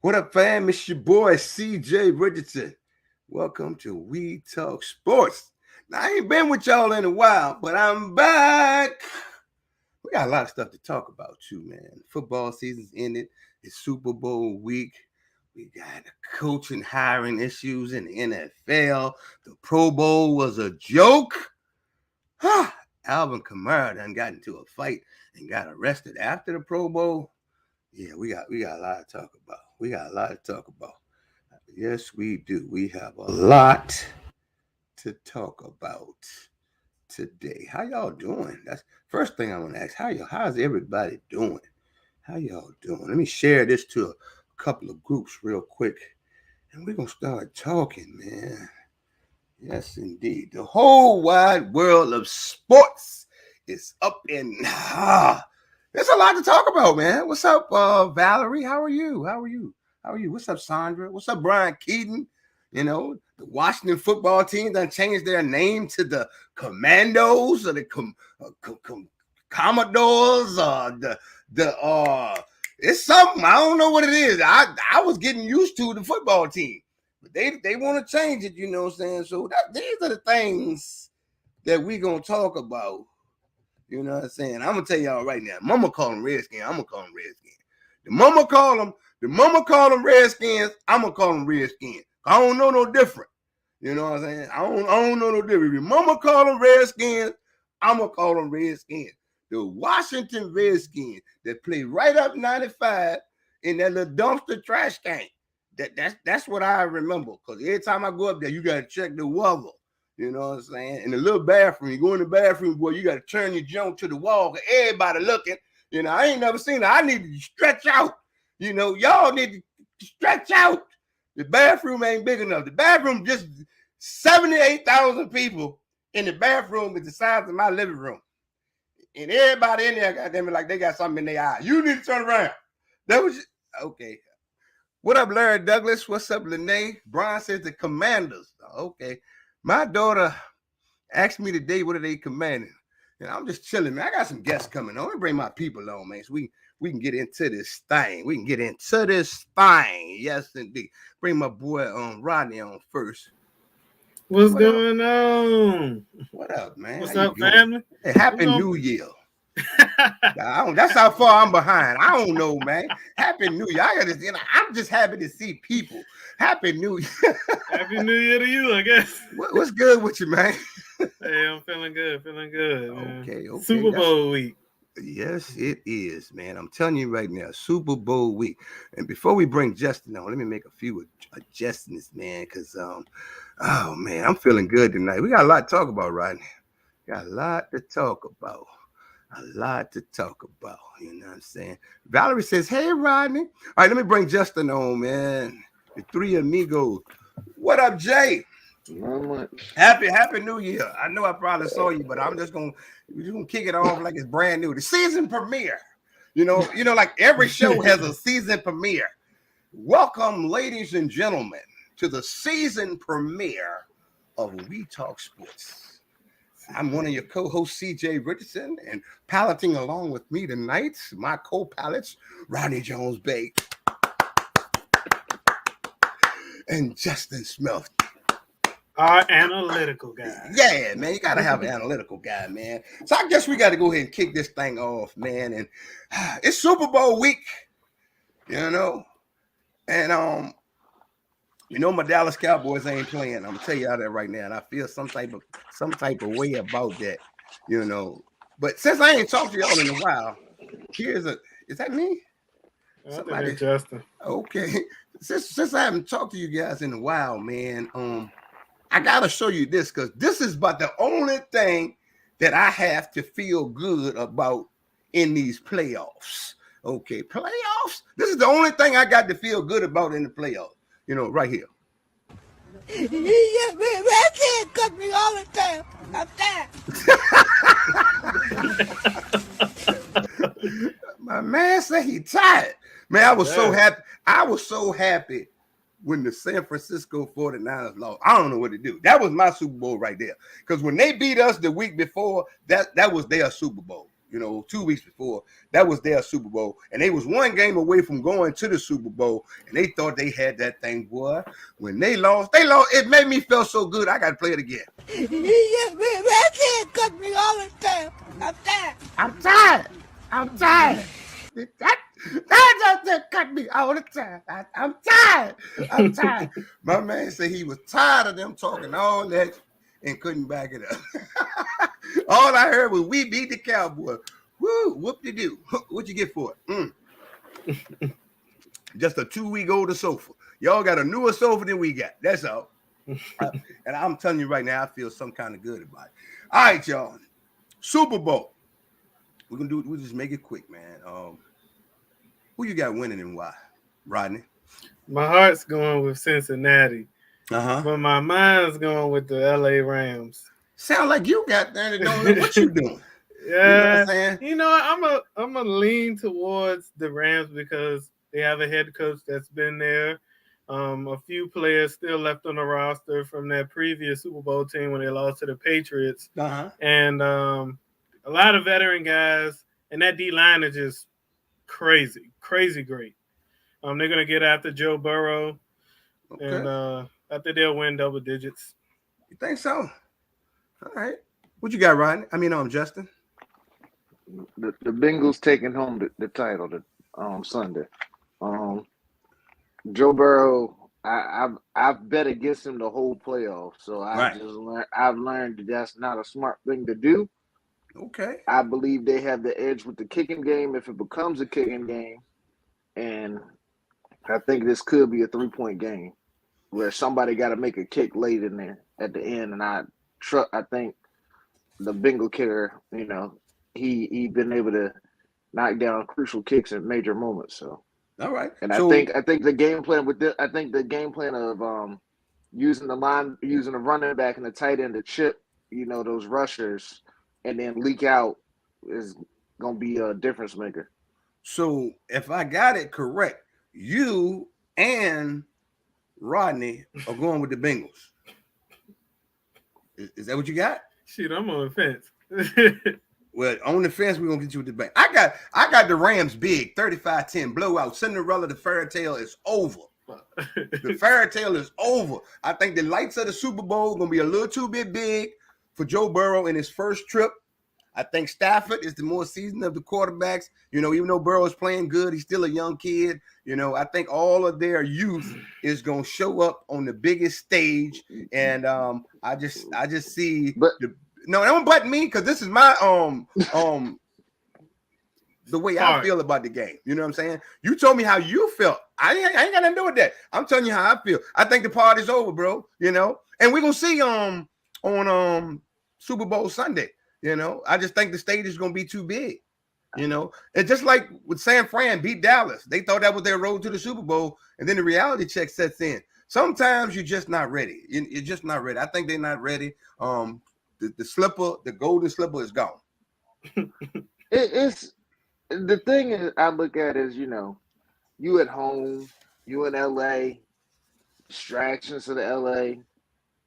What up, fam? It's your boy CJ Richardson. Welcome to We Talk Sports. Now, I ain't been with y'all in a while, but I'm back. We got a lot of stuff to talk about, too, man. Football season's ended. It's Super Bowl week. We got coaching hiring issues in the NFL. The Pro Bowl was a joke. Alvin Kamara done got into a fight and got arrested after the Pro Bowl. Yeah, we got a lot to talk about. Yes, we do. We have a lot to talk about today. How y'all doing? That's first thing I want to ask. How's everybody doing? How y'all doing? Let me share this to a couple of groups real quick. And we're gonna start talking, man. Yes, indeed. The whole wide world of sports is up in there's a lot to talk about, man. What's up, Valerie? How are you? What's up, Sandra? What's up, Brian Keaton? You know, the Washington football team done changed their name to the Commandos or the Commodores or it's something. I don't know what it is. I was getting used to the football team. But they want to change it, you know what I'm saying? So these are the things that we going to talk about. You know what I'm saying? I'm going to tell y'all right now. Mama call them Redskins. I'm going to call them Redskins. The mama call them Redskins. I'm going to call them Redskins. I don't know no different. You know what I'm saying? I don't know no different. If mama call them Redskins, I'm going to call them Redskins. The Washington Redskins that play right up 95 in that little dumpster trash can. That's what I remember. Because every time I go up there, you got to check the weather. You know what I'm saying? In the little bathroom, you go in the bathroom, boy, you got to turn your junk to the wall because everybody looking. You know, I ain't never seen it. I need to stretch out. You know, y'all need to stretch out. The bathroom ain't big enough. The bathroom just 78,000 people in the bathroom is the size of my living room. And everybody in there, goddamn it, like they got something in their eye. You need to turn around. That was okay. What up, Larry Douglas? What's up, Lene? Brian says the Commanders. Okay. My daughter asked me today, what are they commanding? And I'm just chilling, man. I got some guests coming on. Let me bring my people on, man, so we can get into this thing. Yes, indeed. Bring my boy Rodney on first. What's going on? What up, man? What's up, family? Hey, Happy New Year. That's how far I'm behind. I don't know, man. Happy New Year. I'm just happy to see people. Happy New Year. Happy New Year to you, I guess. What's good with you, man? Hey, I'm feeling good. Man. Okay. Super Bowl week. Yes, it is, man. I'm telling you right now, Super Bowl week. And before we bring Justin on, let me make a few adjustments, man, because oh man, I'm feeling good tonight. We got a lot to talk about right now. You know what I'm saying? Valerie says, hey, Rodney. All right, let me bring Justin on, man. The three amigos. What up, Jay? Not much. Happy New Year. I know I probably saw you, but we're just gonna kick it off like it's brand new. The season premiere. You know, like every show has a season premiere. Welcome, ladies and gentlemen, to the season premiere of We Talk Sports. I'm one of your co-hosts, CJ Richardson, and piloting along with me tonight, my co-pilots, Ronnie Jones Bay and Justin Smith. Our analytical guy. Yeah, man, you gotta have an analytical guy, man. So I guess we got to go ahead and kick this thing off, man. And it's Super Bowl week, you know, and my Dallas Cowboys ain't playing. I'm gonna tell you all that right now, and I feel some type of way about that, you know. But since I ain't talked to y'all in a while, is that me? Somebody, Justin. Okay, since I haven't talked to you guys in a while, man, I gotta show you this because this is about the only thing that I have to feel good about in these playoffs. Okay, playoffs? This is the only thing I got to feel good about in the playoffs. You know, right here. Yeah, man, I can't cut me all the time. I'm tired. My man said he tired. Man, I was so happy. I was so happy when the San Francisco 49ers lost. I don't know what to do. That was my Super Bowl right there. Because when they beat us the week before, that was their Super Bowl. 2 weeks before. That was their Super Bowl. And they was one game away from going to the Super Bowl. And they thought they had that thing, boy. When they lost. It made me feel so good. I got to play it again. Yeah, man, that kid cut me all the time. I'm tired. I'm tired. That just cut me all the time. I'm tired. My man said he was tired of them talking all that and couldn't back it up. All I heard was we beat the Cowboys. Woo, whoop-de-doo. What you get for it? Just a 2-week older sofa. Y'all got a newer sofa than we got. That's all. And I'm telling you right now, I feel some kind of good about it. All right, y'all. Super Bowl. We'll just make it quick, man. Who you got winning and why? Rodney? My heart's going with Cincinnati. But my mind's going with the LA Rams. Sound like you got there and don't know what you doing. Yeah. You know what I'm saying? I'm a lean towards the Rams because they have a head coach that's been there. A few players still left on the roster from that previous Super Bowl team when they lost to the Patriots. And a lot of veteran guys, and that D-line is just crazy great. They're going to get after Joe Burrow, and I think they'll win double digits. You think so? All right. What you got, Rodney? Justin? The Bengals taking home the title Sunday. Joe Burrow, I've bet against him the whole playoff, so I've learned that that's not a smart thing to do. Okay. I believe they have the edge with the kicking game if it becomes a kicking game, and I think this could be a 3-point game where somebody got to make a kick late in there at the end, and I think the Bengal kicker, he been able to knock down crucial kicks in major moments. So, all right, and I think the game plan of using the running back and the tight end to chip, those rushers and then leak out is gonna be a difference maker. So, if I got it correct, you and Rodney are going with the Bengals. Is that what you got? Shit, I'm on the fence. Well, on the fence, we're going to get you with the bank. I got the Rams big, 35-10, blowout. Cinderella, the fairy tale is over. The fairy tale is over. I think the lights of the Super Bowl are going to be a little too big for Joe Burrow in his first trip. I think Stafford is the more seasoned of the quarterbacks. Even though Burrow is playing good, he's still a young kid. I think all of their youth is going to show up on the biggest stage. And I just see no, don't button me because this is my the way I feel about the game. You know what I'm saying? You told me how you felt. I ain't got nothing to do with that. I'm telling you how I feel. I think the party's over, bro. And we're gonna see on Super Bowl Sunday. I just think the stage is gonna be too big. And just like with San Fran beat Dallas, they thought that was their road to the Super Bowl, and then the reality check sets in. Sometimes you're just not ready. You're just not ready. I think they're not ready. The golden slipper is gone. It's the thing is, I look at is you at home, you in LA, distractions to the LA.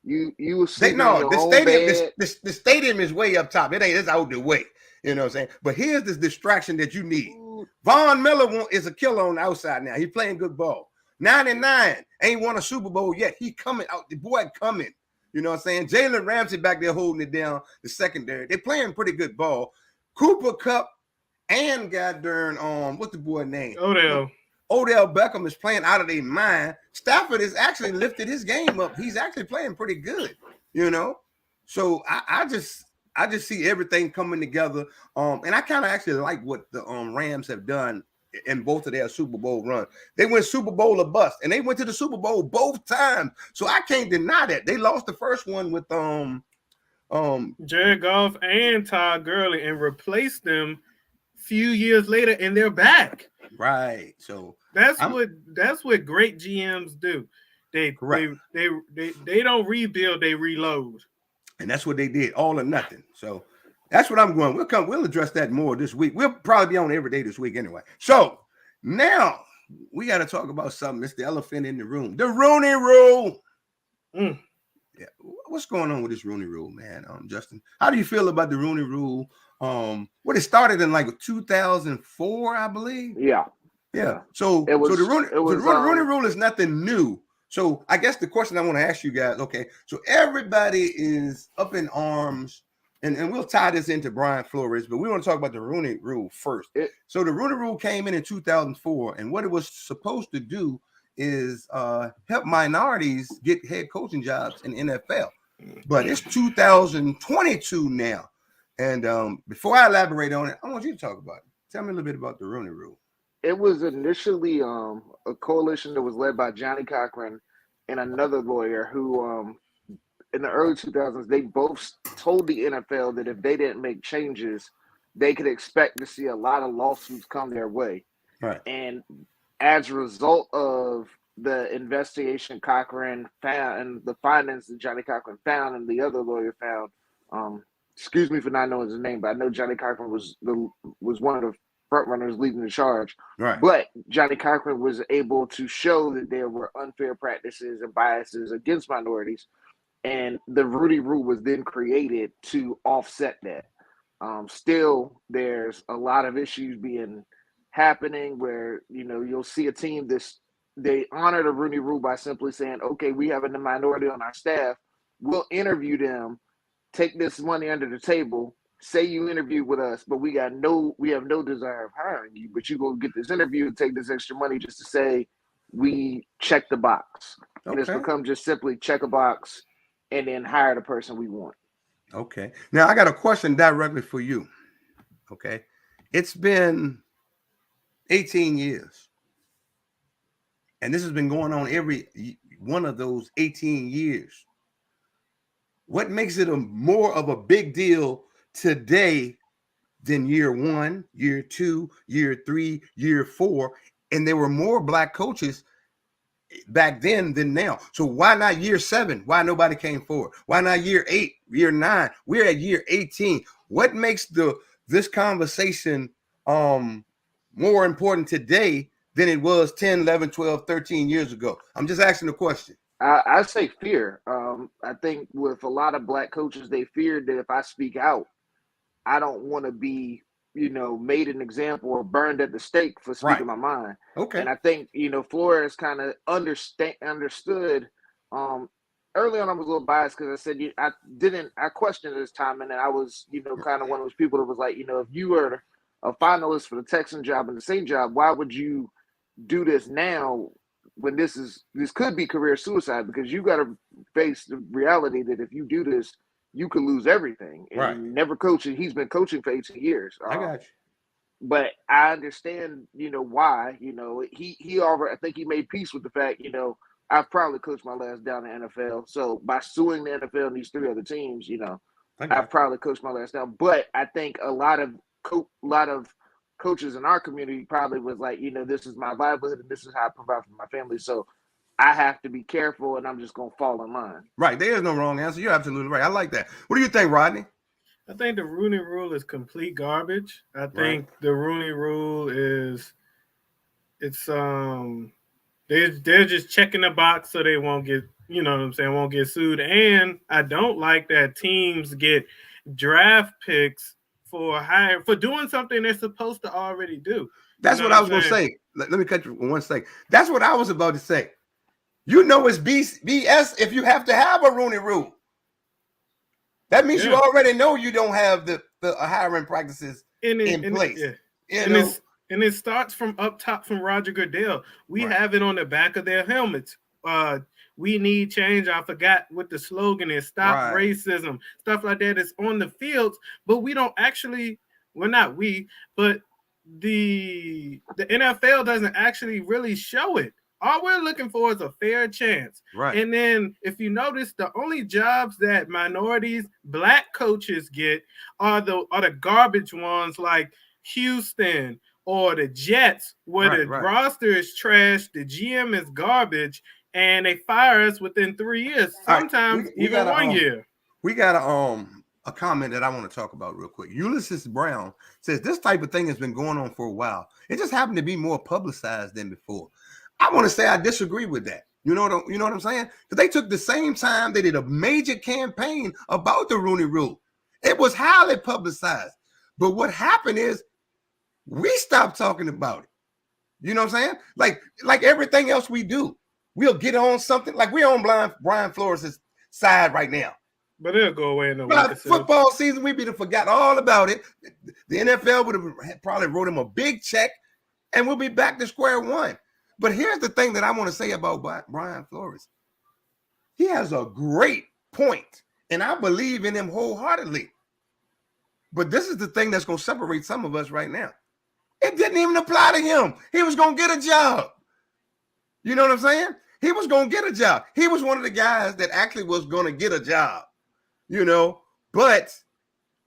You the stadium is way up top. It's out the way. You know what I'm saying? But here's this distraction that you need. Von Miller is a killer on the outside now. He's playing good ball. 99 ain't won a Super Bowl yet. He coming out. The boy coming. You know what I'm saying? Jalen Ramsey back there holding it down, the secondary. They're playing pretty good ball. Cooper Kupp and goddamn, what's the boy name? Odell Beckham is playing out of their mind. Stafford has actually lifted his game up. He's actually playing pretty good, So I just see everything coming together. And I kind of actually like what the Rams have done in both of their Super Bowl runs. They went Super Bowl or bust, and they went to the Super Bowl both times. So I can't deny that. They lost the first one with Jared Goff and Todd Gurley and replaced them a few years later, and they're back. Right. So that's what great GMs do. They don't rebuild, they reload. And that's what they did, all or nothing. So that's what I'm going. We'll address that more this week. We'll probably be on every day this week anyway. So now we got to talk about something. It's the elephant in the room. The Rooney Rule. Yeah. What's going on with this Rooney Rule, man? Justin, how do you feel about the Rooney Rule? What it started in like 2004, I believe. Yeah. Yeah. So It was. the Rooney It was. Rule is nothing new. So I guess the question I want to ask you guys, okay, so everybody is up in arms, and we'll tie this into Brian Flores, but we want to talk about the Rooney Rule first. So the Rooney Rule came in 2004, and what it was supposed to do is help minorities get head coaching jobs in NFL. But it's 2022 now. And before I elaborate on it, I want you to talk about it. Tell me a little bit about the Rooney Rule. It was initially a coalition that was led by Johnny Cochran and another lawyer who, in the early 2000s, they both told the NFL that if they didn't make changes, they could expect to see a lot of lawsuits come their way. Right. And as a result of the investigation Cochran found and the findings that Johnny Cochran found and the other lawyer found, excuse me for not knowing his name, but I know Johnny Cochran was one of the front runners leading the charge. Right. But Johnny Cochran was able to show that there were unfair practices and biases against minorities, and the Rooney Rule was then created to offset that. Still, there's a lot of issues happening where you'll see a team they honor the Rooney Rule by simply saying, okay, we have a minority on our staff, we'll interview them, take this money under the table, say you interviewed with us, but we have no desire of hiring you, but you go get this interview and take this extra money just to say we check the box. Okay. And it's become just simply check a box and then hire the person we want. Okay. Now I got a question directly for you. Okay. It's been 18 years. And this has been going on every one of those 18 years. What makes it more of a big deal today than year 1, year 2, year 3, year 4? And there were more black coaches back then than now. So why not year 7? Why nobody came forward? Why not year 8, year 9? We're at year 18. What makes this conversation more important today than it was 10, 11, 12, 13 years ago? I'm just asking the question. I say fear. I think with a lot of black coaches, they feared that if I speak out, I don't want to be, made an example or burned at the stake for speaking my mind. Okay. And I think, Flores kind of understood. Early on, I was a little biased because I said I questioned this time, and then I was, kind of one of those people that was like, if you were a finalist for the Texan job and the same job, why would you do this now when this could be career suicide? Because you got to face the reality that if you do this, you could lose everything. And right. Never coaching. He's been coaching for 18 years. I got you. But I understand, why. He already. I think he made peace with the fact, I've probably coached my last down in the NFL. So by suing the NFL and these 3 other teams, I've probably coached my last down. But I think a lot of coaches in our community probably was like, this is my livelihood and this is how I provide for my family. So I have to be careful and I'm just going to fall in line. Right. There is no wrong answer. You're absolutely right. I like that. What do you think, Rodney? I think the Rooney Rule is complete garbage. I think the Rooney Rule they're just checking the box so they won't get, won't get sued. And I don't like that teams get draft picks for doing something they're supposed to already do. That's what I was going to say. Let me cut you for one second. That's what I was about to say. It's BS if you have to have a Rooney Rule. That means you already know you don't have the hiring practices in place. And it starts from up top from Roger Goodell. We have it on the back of their helmets. We need change. I forgot what the slogan is. Stop racism. Stuff like that is on the fields, but we don't actually. Well, not we, but the NFL doesn't actually really show it. All we're looking for is a fair chance. Right. And then if you notice, the only jobs that minorities, black coaches get are the garbage ones like Houston or the Jets, where the roster is trash, the GM is garbage, and they fire us within 3 years, sometimes even 1 year. We got a comment that I want to talk about real quick. Ulysses Brown says this type of thing has been going on for a while. It just happened to be more publicized than before. I want to say I disagree with that. You know what I'm saying? Because they took the same time, they did a major campaign about the Rooney Rule. It was highly publicized. But what happened is we stopped talking about it. You know what I'm saying? Like everything else we do, we'll get on something. Like we're on Brian Flores' side right now. But it'll go away in a week or so. Football season, we'd be to forgot all about it. The NFL would have probably wrote him a big check, and we'll be back to square one. But here's the thing that I want to say about Brian Flores. He has a great point, and I believe in him wholeheartedly. But this is the thing that's going to separate some of us right now. It didn't even apply to him. He was going to get a job. You know what I'm saying? He was going to get a job. He was one of the guys that actually was going to get a job, you know. But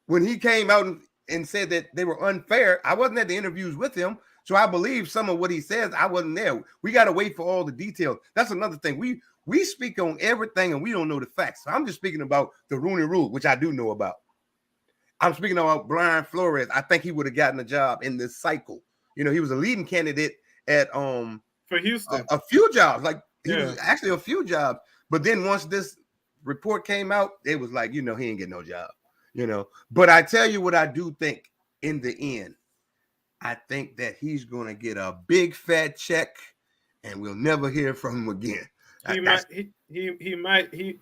when he came out and said that they were unfair, I wasn't at the interviews with him. So I believe some of what he says. I wasn't there. We got to wait for all the details. That's another thing. We speak on everything and we don't know the facts. So I'm just speaking about the Rooney Rule, which I do know about. I'm speaking about Brian Flores. I think he would have gotten a job in this cycle. You know, he was a leading candidate at for Houston. A few jobs. Like he was actually a few jobs. But then once this report came out, it was like, you know, he ain't get no job. You know, but I tell you what I do think in the end. I think that he's going to get a big fat check, and we'll never hear from him again. The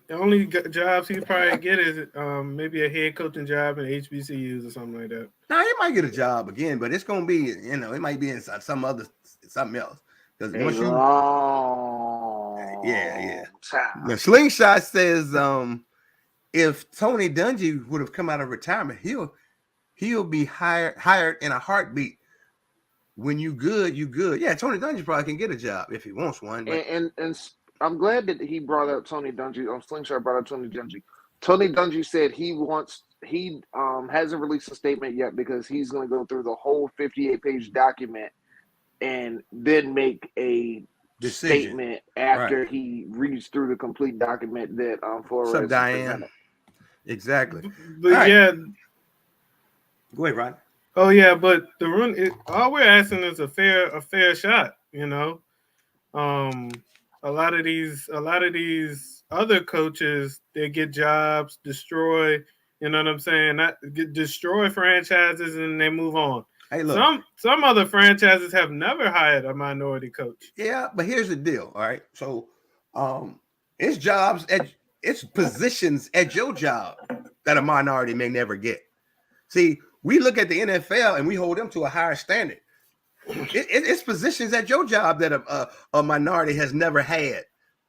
only jobs he probably get is maybe a head coaching job in HBCUs or something like that. Now he might get a job again, but it's going to be, you know, it might be in something else. Because once you, The Slingshot says, if Tony Dungy would have come out of retirement, he'll be hired in a heartbeat. When you good, you good. Yeah, Tony Dungy probably can get a job if he wants one. But... And I'm glad that he brought up Tony Dungy. Slingshot brought up Tony Dungy. Tony Dungy said he hasn't released a statement yet because he's going to go through the whole 58-page document and then make a statement after he reads through the complete document that Flores presented. Diane? Exactly. But go ahead, Rod. Oh yeah, but the run. All we're asking is a fair shot. You know, a lot of these other coaches, they get jobs, destroy. You know what I'm saying? Destroy franchises and they move on. Hey, look. Some other franchises have never hired a minority coach. Yeah, but here's the deal. All right, so it's positions at your job that a minority may never get. See. We look at the NFL and we hold them to a higher standard. It's positions at your job that a minority has never had,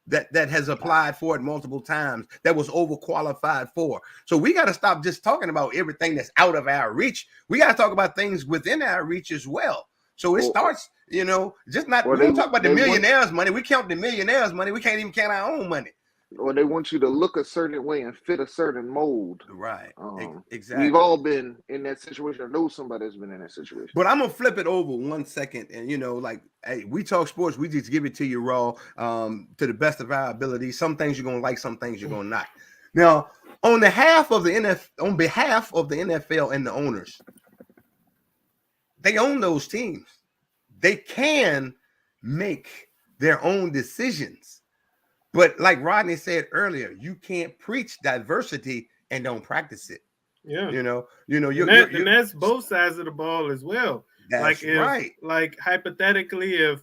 that has applied for it multiple times, that was overqualified for. So we got to stop just talking about everything that's out of our reach. We got to talk about things within our reach as well. So it starts, you know, just not. We don't talk about the millionaires' money. We count the millionaires' money. We can't even count our own money. Or they want you to look a certain way and fit a certain mold. Right. Exactly. We've all been in that situation. I know somebody has been in that situation. But I'm going to flip it over 1 second. And, you know, like, hey, we talk sports. We just give it to you raw to the best of our ability. Some things you're going to like, some things you're going to not. Now, on behalf of the NFL and the owners, they own those teams. They can make their own decisions. But like Rodney said earlier, you can't preach diversity and don't practice it. Yeah, you know, and that's both sides of the ball as well. That's right. Like hypothetically, if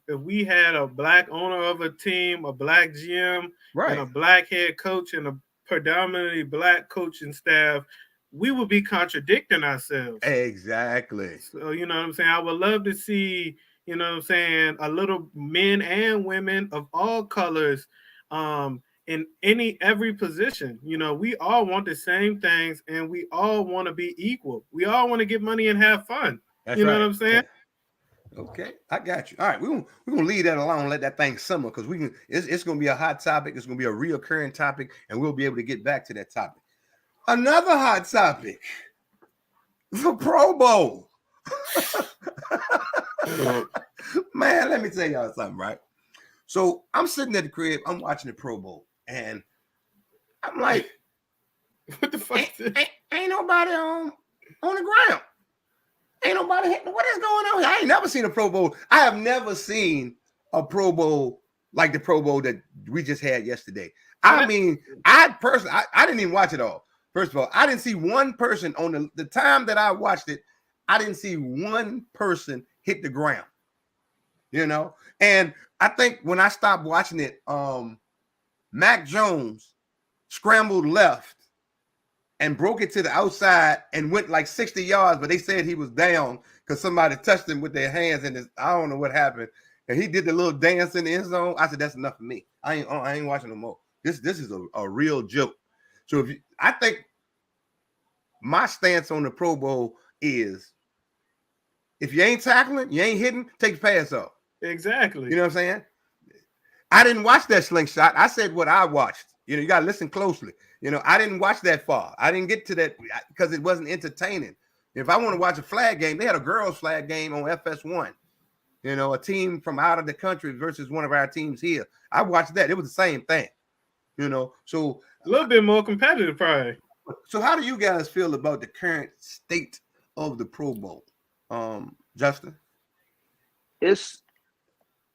we had a black owner of a team, a black GM, and a black head coach, and a predominantly black coaching staff, we would be contradicting ourselves. Exactly. So you know what I'm saying? I would love to see. You know what I'm saying? A little men and women of all colors in every position. You know, we all want the same things and we all want to be equal. We all want to get money and have fun. That's you know what I'm saying? Okay, I got you. All right, we're gonna leave that alone, let that thing simmer, because it's gonna be a hot topic, it's gonna be a reoccurring topic, and we'll be able to get back to that topic. Another hot topic, the Pro Bowl. Man, let me tell y'all something, right? So I'm sitting at the crib, I'm watching the Pro Bowl, and I'm like, what the fuck? Ain't nobody on the ground. Ain't nobody hitting. What is going on here? I ain't never seen a Pro Bowl. I have never seen a Pro Bowl like the Pro Bowl that we just had yesterday. I mean, I didn't even watch it all. First of all, I didn't see one person on the time that I watched it. I didn't see one person hit the ground, you know? And I think when I stopped watching it, Mac Jones scrambled left and broke it to the outside and went like 60 yards, but they said he was down because somebody touched him with their hands in his, I don't know what happened. And he did the little dance in the end zone. I said, that's enough for me. I ain't watching no more. This is a real joke. So I think my stance on the Pro Bowl is if you ain't tackling, you ain't hitting, take the pass off. Exactly. You know what I'm saying? I didn't watch that slingshot. I said what I watched. You know, you got to listen closely. You know, I didn't watch that far. I didn't get to that because it wasn't entertaining. If I want to watch a flag game, they had a girls' flag game on FS1. You know, a team from out of the country versus one of our teams here. I watched that. It was the same thing. You know, so a little bit more competitive, probably. So how do you guys feel about the current state of the Pro Bowl, Justin? It's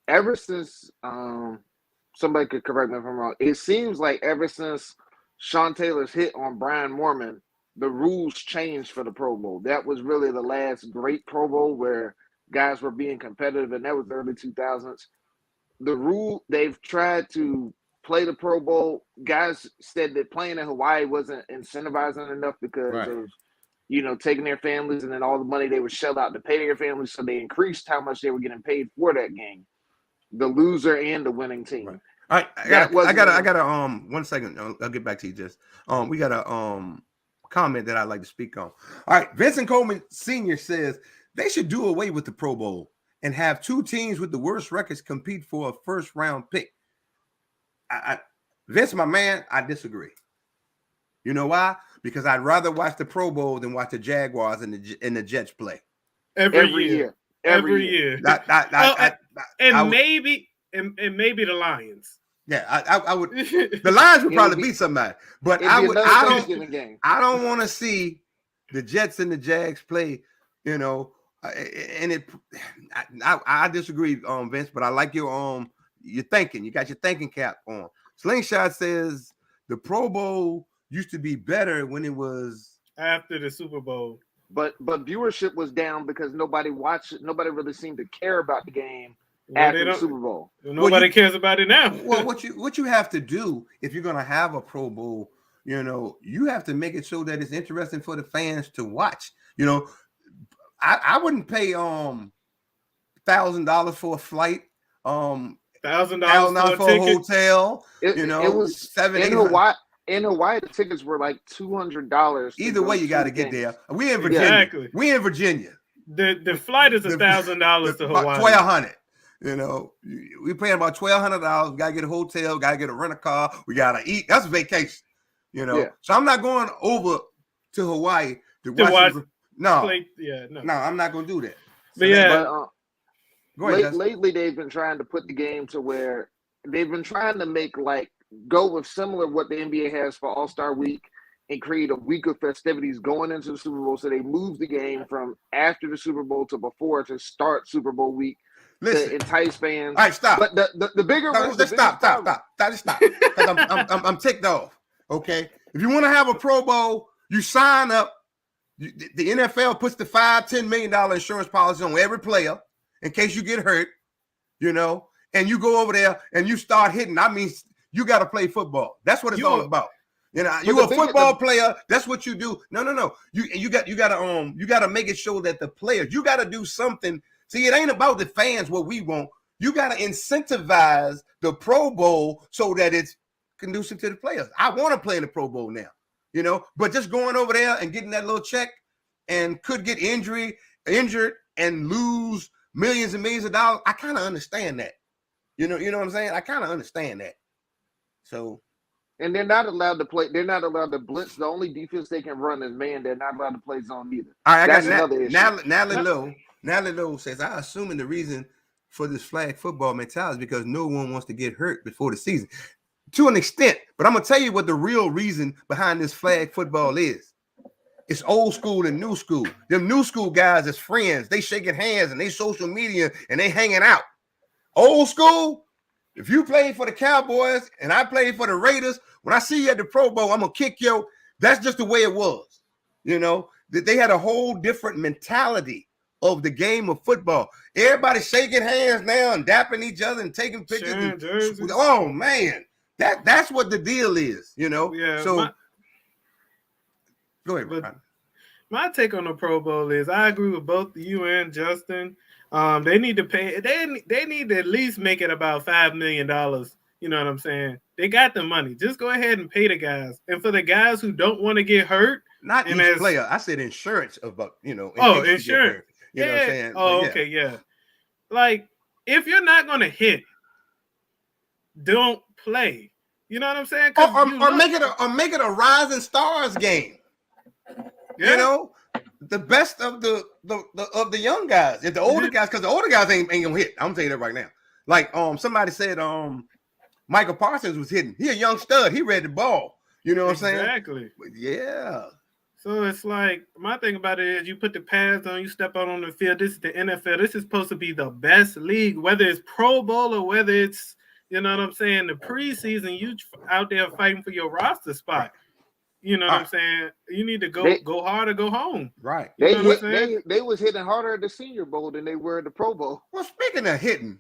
ever since somebody could correct me if I'm wrong. It seems like ever since Sean Taylor's hit on Brian Moorman, the rules changed for the Pro Bowl. That was really the last great Pro Bowl where guys were being competitive, and that was the early 2000s. The rule, they've tried to play the Pro Bowl. Guys said that playing in Hawaii wasn't incentivizing enough because of, you know, taking their families and then all the money they would shell out to pay their families. So they increased how much they were getting paid for that game, the loser and the winning team. Right. All right, I got 1 second. I'll get back to you. Just we got a comment that I'd like to speak on. All right, Vincent Coleman Sr. says they should do away with the Pro Bowl and have two teams with the worst records compete for a first round pick. Vince, my man, I disagree. You know why? Because I'd rather watch the Pro Bowl than watch the Jaguars and the Jets play. Every year. Maybe the Lions. Yeah, I would. The Lions would probably beat somebody, but I don't want to see the Jets and the Jags play. You know, and I disagree, Vince. But I like your thinking. You got your thinking cap on. Slingshot says the Pro Bowl used to be better when it was after the Super Bowl. But viewership was down because nobody watched it. Nobody really seemed to care about the game after the Super Bowl. Nobody cares about it now. Well, what you have to do if you're gonna have a Pro Bowl, you know, you have to make it so that it's interesting for the fans to watch. You know, I wouldn't pay $1,000 for a flight, $1,000 for a hotel. It was $700. In Hawaii, the tickets were like $200. Either way, you got to get there. We in Virginia. Exactly. We in Virginia. The flight is $1,000 to Hawaii. $1,200. You know, we paying about $1,200. We got to get a hotel. Got to get a rent a car. We got to eat. That's a vacation. You know, so I'm not going over to Hawaii to watch. No, I'm not going to do that. So lately, they've been trying to put the game to where they've been trying to make go with similar what the NBA has for All-Star Week and create a week of festivities going into the Super Bowl. So they moved the game from after the Super Bowl to before to start Super Bowl week to entice fans. All right, stop. But the bigger one. Stop. Because I'm ticked off. Okay, if you want to have a Pro Bowl, you sign up. The NFL puts the $5-10 million insurance policy on every player in case you get hurt. You know, and you go over there and you start hitting. I mean, you got to play football. That's what it's all about. You know, you're a football player. That's what you do. No. You got to make it show that the players. You got to do something. See, it ain't about the fans. What we want. You got to incentivize the Pro Bowl so that it's conducive to the players. I want to play in the Pro Bowl now. You know, but just going over there and getting that little check and could get injured and lose millions and millions of dollars. I kind of understand that. You know what I'm saying? I kind of understand that. So, and they're not allowed to play. They're not allowed to blitz. The only defense they can run is man. They're not allowed to play zone either. All right, that's another issue. Natalie Lowe says, I assuming the reason for this flag football mentality is because no one wants to get hurt before the season. To an extent, but I'm gonna tell you what the real reason behind this flag football is. It's old school and new school. Them new school guys is friends. They shaking hands and they social media and they hanging out. Old school, If you played for the Cowboys and I played for the Raiders, when I see you at the Pro Bowl, I'm gonna kick you. That's just the way it was. You know, that they had a whole different mentality of the game of football. Everybody shaking hands now and dapping each other and taking pictures. Oh man, that's what the deal is. You know. Yeah. So go ahead. My take on the Pro Bowl is I agree with both you and Justin. They need to pay. They need to at least make it about $5 million. You know what I'm saying? They got the money. Just go ahead and pay the guys. And for the guys who don't want to get hurt, not each player. I said insurance about insurance. You know what I'm saying? Oh, okay, yeah. Like if you're not gonna hit, don't play. You know what I'm saying? Or make it a Rising Stars game. Yeah. You know, the best of the young guys, if the older guys, because the older guys ain't gonna hit. I'm gonna tell you that right now. Like somebody said Michael Parsons was hitting. He a young stud. He read the ball. You know what I'm saying? Exactly. Yeah. So it's like my thing about it is you put the pads on, you step out on the field. This is the NFL. This is supposed to be the best league, whether it's Pro Bowl or whether it's, you know what I'm saying, the preseason. You out there fighting for your roster spot. You know what I'm saying? You need to go hard or go home. Right. They was hitting harder at the Senior Bowl than they were at the Pro Bowl. Well, speaking of hitting,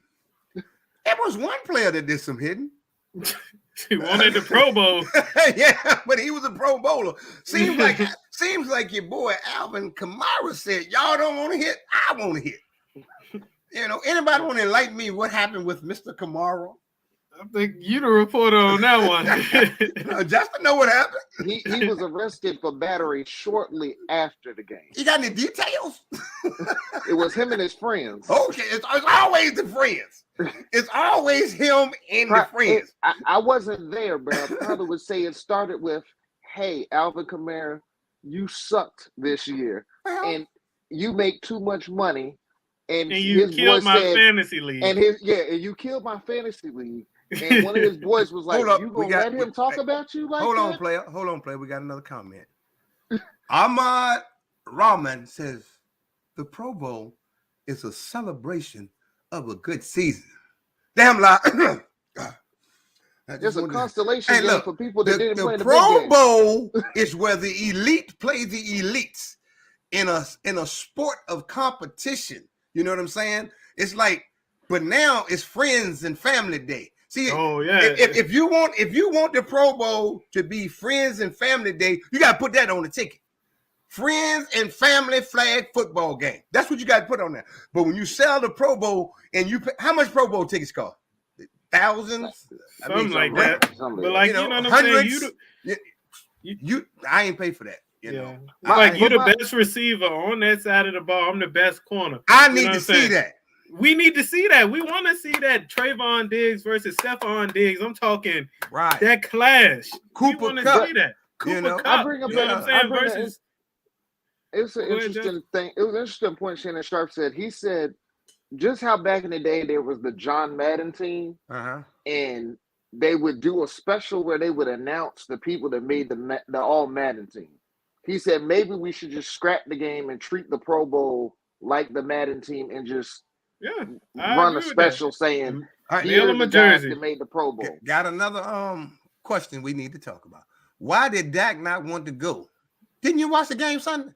there was one player that did some hitting. He won at the Pro Bowl. Yeah, but he was a Pro Bowler. Seems like your boy Alvin Kamara said, y'all don't want to hit, I want to hit. You know, anybody want to enlighten me what happened with Mr. Kamara? I think you the reporter on that one. Justin know what happened. He was arrested for battery shortly after the game. You got any details? It was him and his friends. Okay, it's always the friends. It's always him and the friends. I wasn't there, but I probably would say it started with, hey, Alvin Kamara, you sucked this year. And you make too much money. And you killed my fantasy league. And you killed my fantasy league. And one of his boys was like, you gonna let him talk about you like that? Hold on, player. We got another comment. Ahmad Rahman says, the Pro Bowl is a celebration of a good season. Damn lie. It's a constellation game for people that didn't play in the Pro Bowl is where the elite play the elites in a sport of competition. You know what I'm saying? It's like, but now it's friends and family day. See, if you want the Pro Bowl to be friends and family day, you got to put that on the ticket. Friends and family flag football game. That's what you got to put on there. But when you sell the Pro Bowl and you pay, how much Pro Bowl tickets cost? Thousands? Something like that. But like, you know what I'm hundreds, saying? I ain't pay for that. You know, like you're the best receiver on that side of the ball. I'm the best corner. I need to see that. We need to see that. We want to see that Trayvon Diggs versus Stephon Diggs. I'm talking that clash. Cooper we want Cup. To see that. Cooper Cup. I bring up what I'm saying? Versus. It's an interesting thing. It was an interesting point Shannon Sharp said. He said just how back in the day there was the John Madden team, and they would do a special where they would announce the people that made the All Madden team. He said maybe we should just scrap the game and treat the Pro Bowl like the Madden team and just run a special saying, "Here the guys that made the Pro Bowl." Got another question we need to talk about. Why did Dak not want to go? Didn't you watch the game Sunday?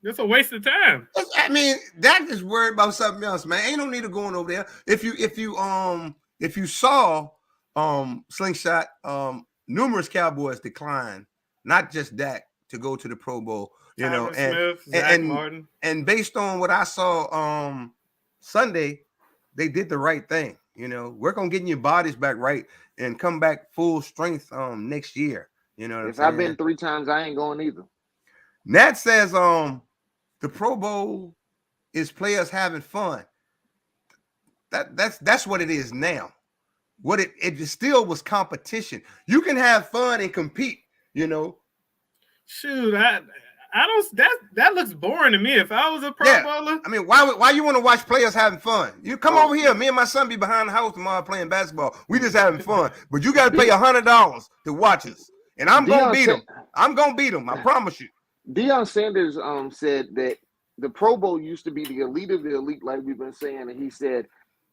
It's a waste of time. I mean, Dak is worried about something else, man. Ain't no need of going over there. If you saw Slingshot, numerous Cowboys decline, not just Dak, to go to the Pro Bowl. You know, Smith, Zach Martin. And based on what I saw Sunday, they did the right thing. You know, work on getting your bodies back right and come back full strength next year. You know, if I've been 3 times, I ain't going either. Nat says the Pro Bowl is players having fun. That's what it is now. What it still was competition. You can have fun and compete, you know. Shoot, I don't. That looks boring to me. If I was a Pro Bowler, I mean, why you want to watch players having fun? You come over here. Me and my son be behind the house tomorrow playing basketball. We just having fun. But you got to pay $100 to watch us, and I'm gonna beat them. I'm gonna beat them. I promise you. Deion Sanders said that the Pro Bowl used to be the elite of the elite, like we've been saying, and he said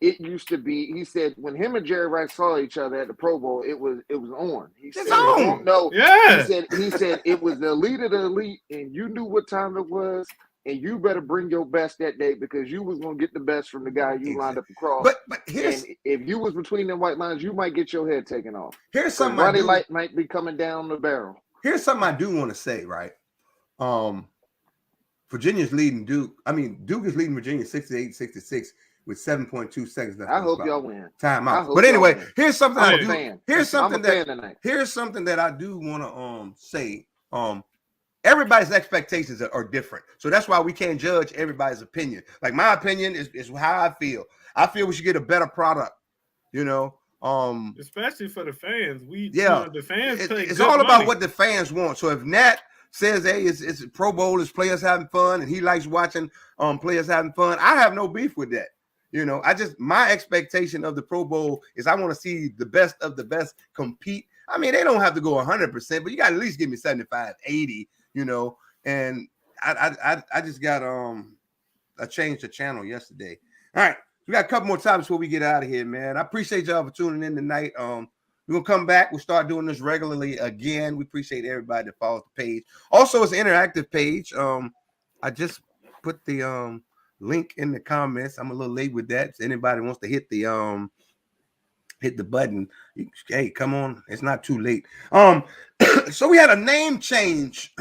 it used to be. He said when him and Jerry Rice saw each other at the Pro Bowl, it was on. He It's said, on. No, Yeah. he said it was the elite of the elite, and you knew what time it was, and you better bring your best that day because you was gonna get the best from the guy you lined up across. But here's, and if you was between them white lines, you might get your head taken off. here's something Roddy Light might be coming down the barrel. Here's something I do want to say, right? Virginia's leading Duke. I mean, Duke is leading Virginia 68-66 with 7.2 seconds left. I hope y'all win. Time out. But anyway, here's something I'm I a do. fan. Here's something that I do want to say. Everybody's expectations are different, so that's why we can't judge everybody's opinion. Like my opinion is how I feel. I feel we should get a better product. You know, especially for the fans. The fans. It's all about what the fans want. So if Nat says, "Hey, it's Pro Bowl, it's players having fun," and he likes watching players having fun, I have no beef with that. You know, my expectation of the Pro Bowl is I want to see the best of the best compete. I mean, they don't have to go 100%, but you got to at least give me 75, 80. You know, and I just got I changed the channel yesterday. All right, we got a couple more times before we get out of here, man. I appreciate y'all for tuning in tonight. We're gonna come back. We'll start doing this regularly again. We appreciate everybody that follows the page. Also, it's an interactive page. I just put the link in the comments. I'm a little late with that. So anybody wants to hit the button, hey, come on, it's not too late. So we had a name change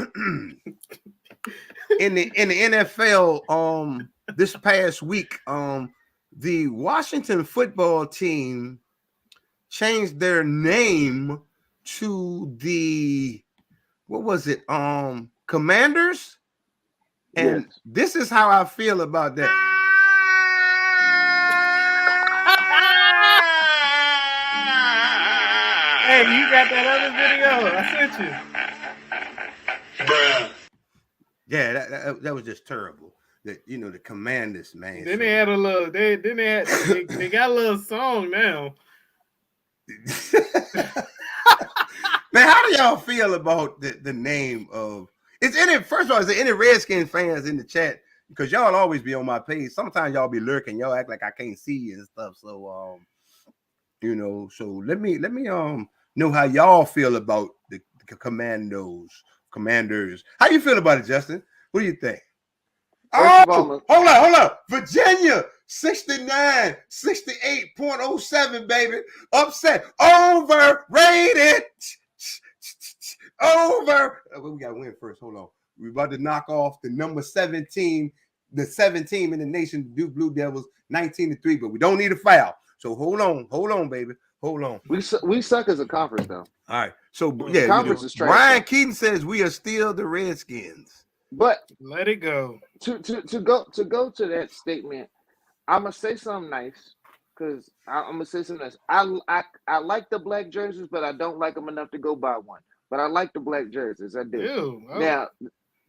in the NFL this past week. The Washington football team changed their name to the Commanders, and this is how I feel about that. Hey, you got that other video? I sent you. Bruh. Yeah, that was just terrible. The Commanders, man. Then they had a little. They got a little song now. Man, how do y'all feel about the name of? First of all, is there any Redskins fans in the chat? Because y'all always be on my page. Sometimes y'all be lurking. Y'all act like I can't see you and stuff. So so let me know how y'all feel about the Commanders. How you feel about it, Justin? What do you think? Hold on. Virginia 69, 68.07, baby. Upset. Overrated. We got to win first. Hold on. We're about to knock off the number 17, the 7th team in the nation, the Duke Blue Devils, 19-3, but we don't need a foul. So hold on, baby. Hold on. We suck as a conference, though. All right. So yeah, conference is trash. Brian Keaton says we are still the Redskins. But let it go. To go to that statement, I'm gonna say something nice because I'm gonna say something nice. I like the black jerseys, but I don't like them enough to go buy one. But I like the black jerseys. I do. Ew, oh. Now,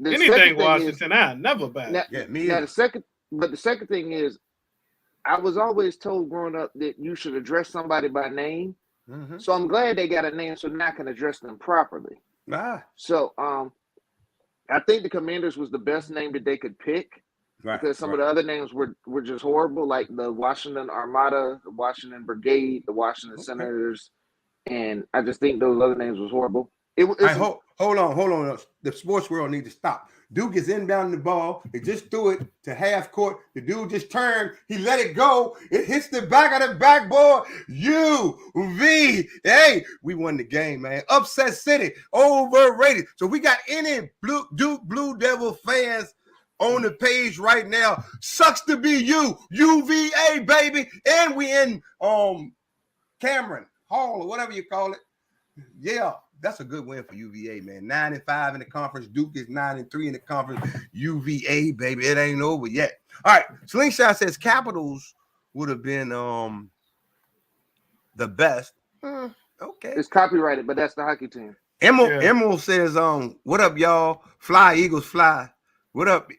anything Washington, I never buy. The second thing is, I was always told growing up that you should address somebody by name. Mm-hmm. So I'm glad they got a name so now I can address them properly. So I think the Commanders was the best name that they could pick because some of the other names were just horrible, like the Washington Armada, the Washington Brigade, the Washington Senators, and I just think those other names was horrible. Hold on. The sports world need to stop. Duke is inbounding the ball. They just threw it to half court. The dude just turned. He let it go. It hits the back of the backboard. Hey, we won the game, man. Upset City. Overrated. So we got any Duke Blue Devil fans on the page right now. Sucks to be you. UVA, baby. And we in Cameron Hall or whatever you call it. Yeah. That's a good win for UVA, man. 9-5 in the conference. Duke is 9-3 in the conference. UVA, baby, it ain't over yet. All right, Slingshot says Capitals would have been the best. Okay, it's copyrighted, but that's the hockey team. Emerald says, "What up, y'all? Fly Eagles, fly. What up,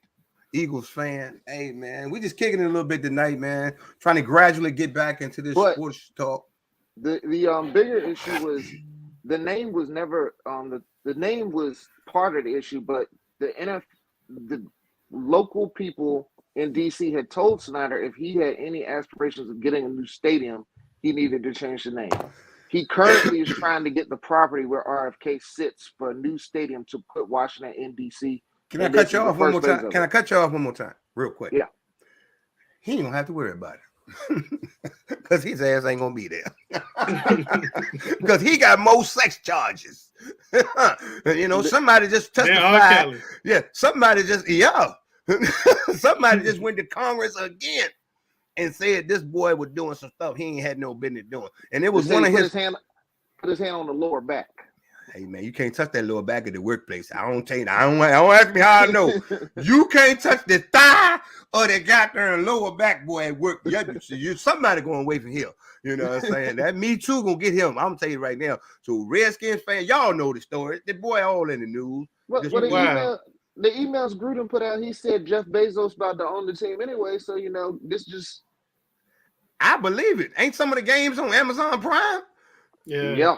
Eagles fan? Hey, man, we just kicking it a little bit tonight, man. Trying to gradually get back into this sports talk. The bigger issue was." The name was never the name was part of the issue, but the local people in DC had told Snyder if he had any aspirations of getting a new stadium, he needed to change the name. He currently is trying to get the property where RFK sits for a new stadium to put Washington in DC. Can I cut you off one more time? Can I cut you off one more time, real quick? Yeah. He ain't gonna have to worry about it because his ass ain't gonna be there because he got more sex charges. You know, somebody just testified. Yeah, somebody just somebody just went to Congress again and said this boy was doing some stuff he ain't had no business doing, and it was one of his put his hand on the lower back. Hey man, you can't touch that lower back at the workplace. I don't ask me how I know. You can't touch the thigh or the goddamn lower back, boy, at work. You somebody going away from here. You know what I'm saying? That Me Too gonna get him. I'm tell you right now. So Redskins fan, y'all know the story. The boy all in the news. The emails Gruden put out, he said Jeff Bezos about to own the team anyway. So you know, this just I believe it. Ain't some of the games on Amazon Prime? Yeah.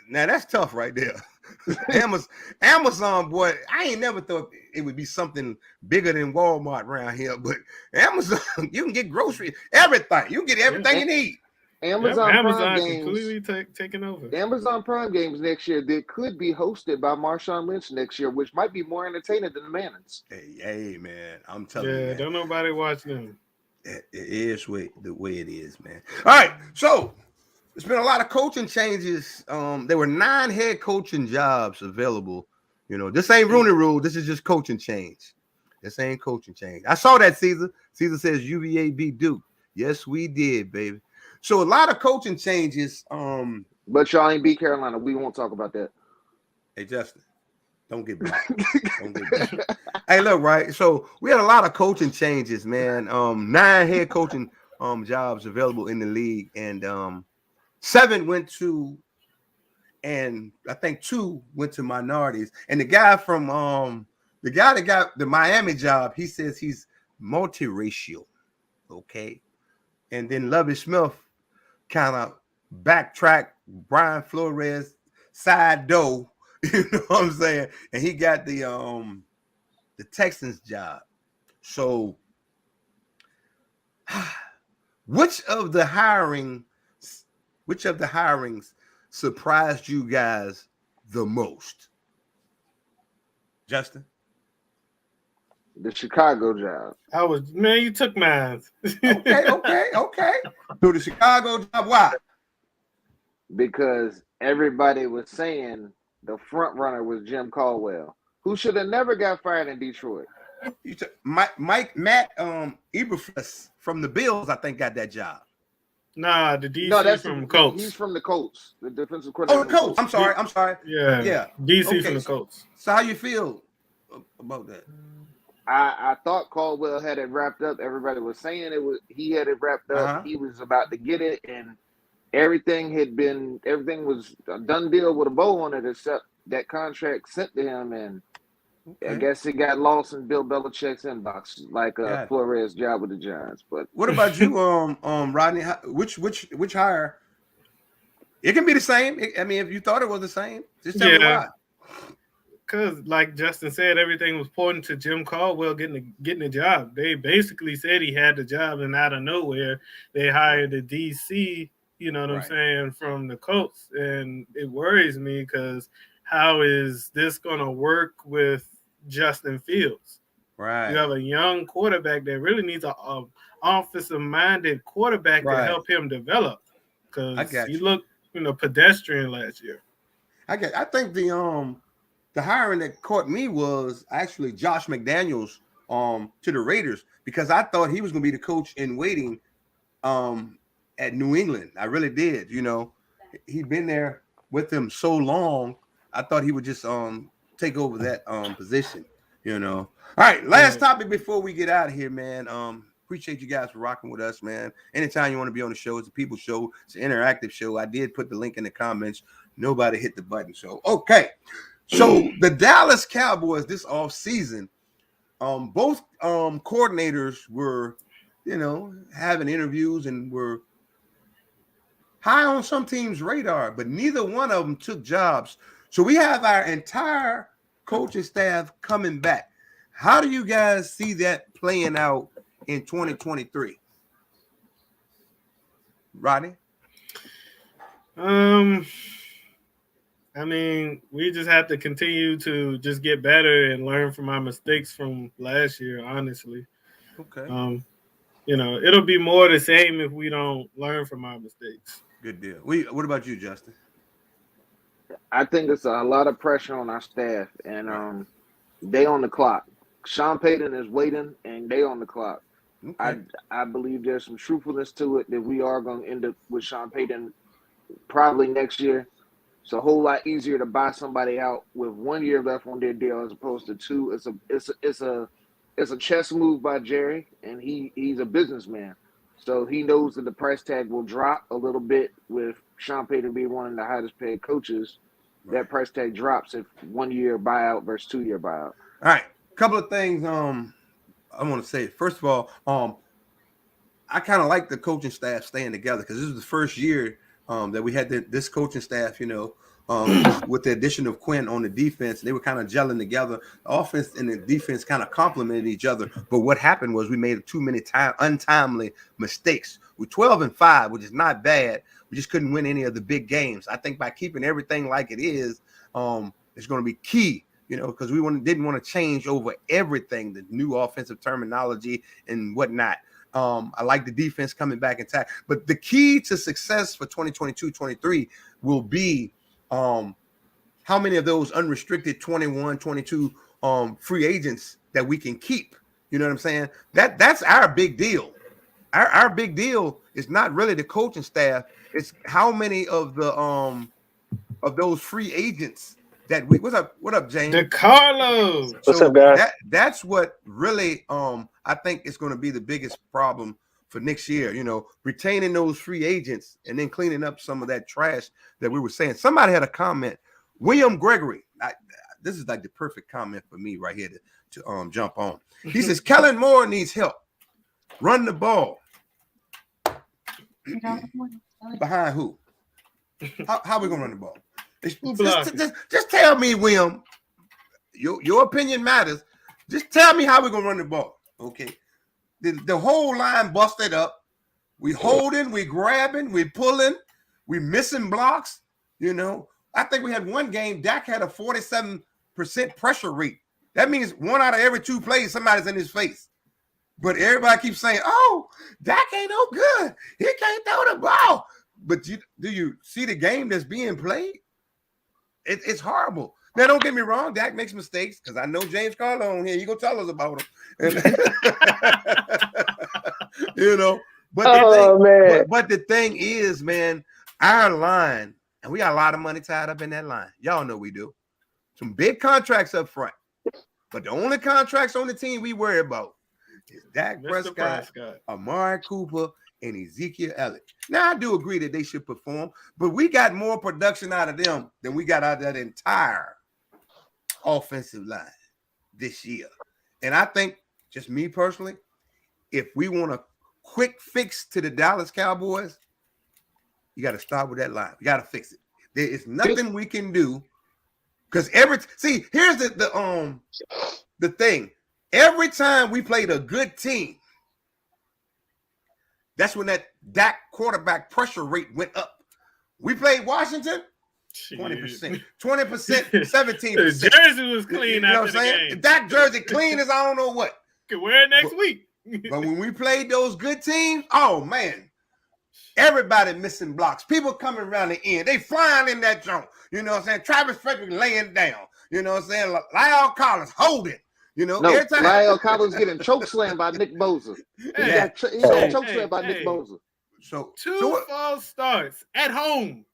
Now that's tough right there. Amazon, boy, I ain't never thought it would be something bigger than Walmart around here, but Amazon, you can get groceries, everything. You can get everything you need. Amazon Prime games completely taking over. Amazon Prime games next year that could be hosted by Marshawn Lynch next year, which might be more entertaining than the Mannings. Hey, man, I'm telling you. Yeah, don't nobody watch them. It is the way it is, man. All right, so there's been a lot of coaching changes. There were 9 head coaching jobs available. You know, this ain't Rooney Rule. This is just coaching change. This ain't coaching change. I saw that, Caesar. Caesar says UVA beat Duke. Yes, we did, baby. So a lot of coaching changes. But y'all ain't beat Carolina. We won't talk about that. Hey, Justin, don't get back. Don't get back. Hey, look, right. So we had a lot of coaching changes, man. 9 head coaching jobs available in the league, and 7 went to, and I think 2 went to minorities. And the guy that got the Miami job, he says he's multiracial. Okay. And then Lovie Smith kind of backtracked Brian Flores side door, you know what I'm saying? And he got the Texans job. So which of the hirings surprised you guys the most? Justin? The Chicago job. You took mine. Okay. So the Chicago job, why? Because everybody was saying the front runner was Jim Caldwell, who should have never got fired in Detroit. You took Matt Eberflus from the Bills, I think, got that job. Nah, the DC from the Colts. He's from the Colts, the defensive coordinator. Oh, the Colts. I'm sorry. Yeah. DC from the Colts. So how you feel about that? I thought Caldwell had it wrapped up. Everybody was saying he had it wrapped up. Uh-huh. He was about to get it, and everything was a done deal with a bow on it, except that contract sent to him, and I guess it got lost in Bill Belichick's inbox, like Flores' job with the Giants. But what about you, Rodney? Which hire? It can be the same. I mean, if you thought it was the same, just tell me why. Because, like Justin said, everything was pointing to Jim Caldwell getting the job. They basically said he had the job, and out of nowhere, they hired the DC, you know what I'm saying, from the Colts. And it worries me because how is this going to work with Justin Fields? Right. You have a young quarterback that really needs an offensive-minded quarterback to help him develop. Because he looked, pedestrian last year. I think the hiring that caught me was actually Josh McDaniels to the Raiders, because I thought he was going to be the coach in waiting at New England. I really did. He'd been there with them so long. I thought he would just take over that position. All right, last topic before we get out of here, man. Appreciate you guys for rocking with us, man. Anytime you want to be on the show, it's a people show. It's an interactive show. I did put the link in the comments. Nobody hit the button. So, okay. So the Dallas Cowboys this offseason, both coordinators were, having interviews and were high on some teams' radar, but neither one of them took jobs. So we have our entire coaching staff coming back. How do you guys see that playing out in 2023? Rodney? I mean, we just have to continue to just get better and learn from our mistakes from last year, honestly. Okay. It'll be more the same if we don't learn from our mistakes. Good deal. What about you, Justin? I think it's a lot of pressure on our staff, and they on the clock. Sean Payton is waiting, and they on the clock. Okay. I believe there's some truthfulness to it that we are going to end up with Sean Payton probably next year. It's a whole lot easier to buy somebody out with 1 year left on their deal as opposed to two. It's a chess move by Jerry, and he's a businessman, so he knows that the price tag will drop a little bit with Sean Payton being one of the highest paid coaches. Right. That price tag drops if 1 year buyout versus 2 year buyout. All right, couple of things. I want to say first of all, I kind of like the coaching staff staying together because this is the first year that we had this coaching staff, with the addition of Quinn on the defense. They were kind of gelling together. The offense and the defense kind of complemented each other. But what happened was we made too many untimely mistakes. We're 12-5, which is not bad. We just couldn't win any of the big games. I think by keeping everything like it is, it's going to be key, because we didn't want to change over everything, the new offensive terminology and whatnot. I like the defense coming back intact. But the key to success for 2022-23 will be how many of those unrestricted 21, 22 free agents that we can keep. You know what I'm saying? That's our big deal. Our big deal is not really the coaching staff. It's how many of the of those free agents that we. What up, James? DeCarlo. What's up, guys? That's what really I think is going to be the biggest problem for next year, retaining those free agents and then cleaning up some of that trash that we were saying. Somebody had a comment. William Gregory. This is like the perfect comment for me right here to jump on. He says, Kellen Moore needs help. Run the ball. Behind who? How we going to run the ball? Just tell me, William. Your opinion matters. Just tell me how we're going to run the ball. Okay. The whole line busted up. We holding, we grabbing, we pulling, we missing blocks. I think we had one game, Dak had a 47% pressure rate. That means 1 out of every 2 plays, somebody's in his face. But everybody keeps saying, oh, Dak ain't no good. He can't throw the ball. But do you see the game that's being played? It's horrible. Now, don't get me wrong. Dak makes mistakes because I know James Carlo on here. He gonna tell us about them. But the thing is, man, our line, and we got a lot of money tied up in that line. Y'all know we do. Some big contracts up front. But the only contracts on the team we worry about is Dak Prescott, Amari Cooper, and Ezekiel Elliott. Now, I do agree that they should perform, but we got more production out of them than we got out of that entire offensive line this year. And I think, just me personally, if we want a quick fix to the Dallas Cowboys, you got to start with that line. We got to fix it. There is nothing we can do because here's the thing. Every time we played a good team, that's when that Dak quarterback pressure rate went up. We played Washington, 20%, 20%, 17%. The jersey was clean after the game. Dak jersey clean as I don't know what. Could wear it next week. But when we played those good teams, oh man, everybody missing blocks. People coming around the end. They flying in that jump. You know what I'm saying? Travis Frederick laying down. You know what I'm saying? Lyle Collins holding. Every time Lyle Collins getting chokeslammed by Nick Bosa. He got chokeslammed by Nick Bosa. So two false starts at home.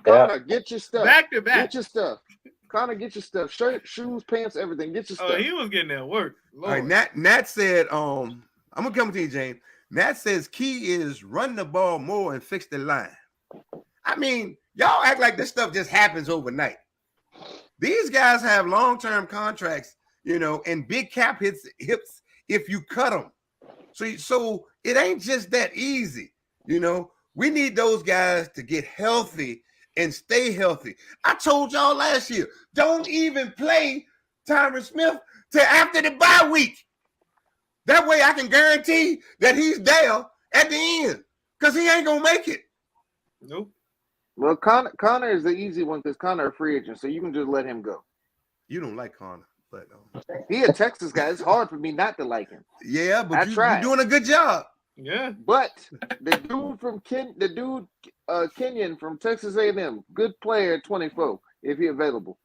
Connor, get your stuff. Back to back. Get your stuff. Connor, get your stuff. Shirt, shoes, pants, everything. Get your stuff. Oh, he was getting that work. Lord. All right, Nat said, I'm gonna come to you, James. Nat says key is run the ball more and fix the line. I mean, y'all act like this stuff just happens overnight. These guys have long-term contracts, and big cap hips if you cut them. So it ain't just that easy. We need those guys to get healthy and stay healthy. I told y'all last year, don't even play Tyron Smith to after the bye week. That way I can guarantee that he's there at the end because he ain't going to make it. Nope. Well, Connor is the easy one because Connor a free agent, so you can just let him go. You don't like Connor, but he a Texas guy. It's hard for me not to like him. Yeah, but you're doing a good job. Yeah. But the dude from Kenyon from Texas A&M, good player at 24, if he available.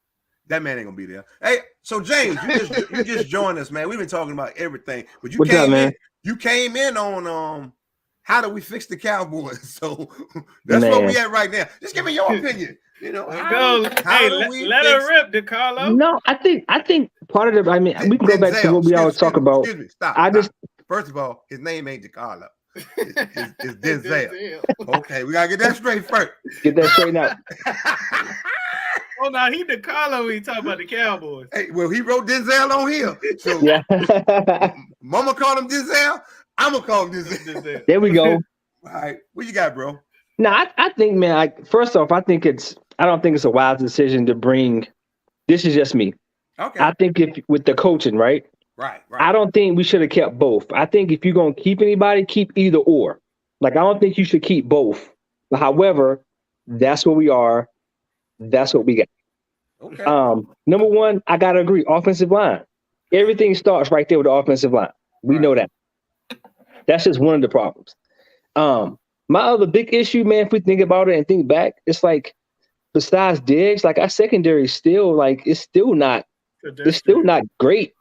That man ain't gonna be there. Hey, so James, you just joined us, man. We've been talking about everything, but What's up, man? You came in on how do we fix the Cowboys? So that's where we at right now. Just give me your opinion. You know, let her rip, DeCarlo. No, I think part of the. I mean, we can go back to what we always talk about. Excuse me, stop. First of all, his name ain't DeCarlo. It's Denzel. Okay, we gotta get that straight first. Get that straight out. Oh, now he DeCarlo when he talk about the Cowboys. Hey, well, he wrote Denzel on here. So yeah. Mama called him Denzel. I'm gonna call him Denzel. There we go. All right, what you got, bro? No, I think, man. First off, I don't think it's a wise decision to bring. This is just me. Okay. I think if with the coaching, right? Right. I don't think we should have kept both. I think if you're gonna keep anybody, keep either or. Like I don't think you should keep both. However, that's what we are. That's what we got. Okay. Number one, I gotta agree. Offensive line. Everything starts right there with the offensive line. We know that. That's just one of the problems. My other big issue, man, if we think about it and think back, it's like besides Diggs, like our secondary is still like it's still not great.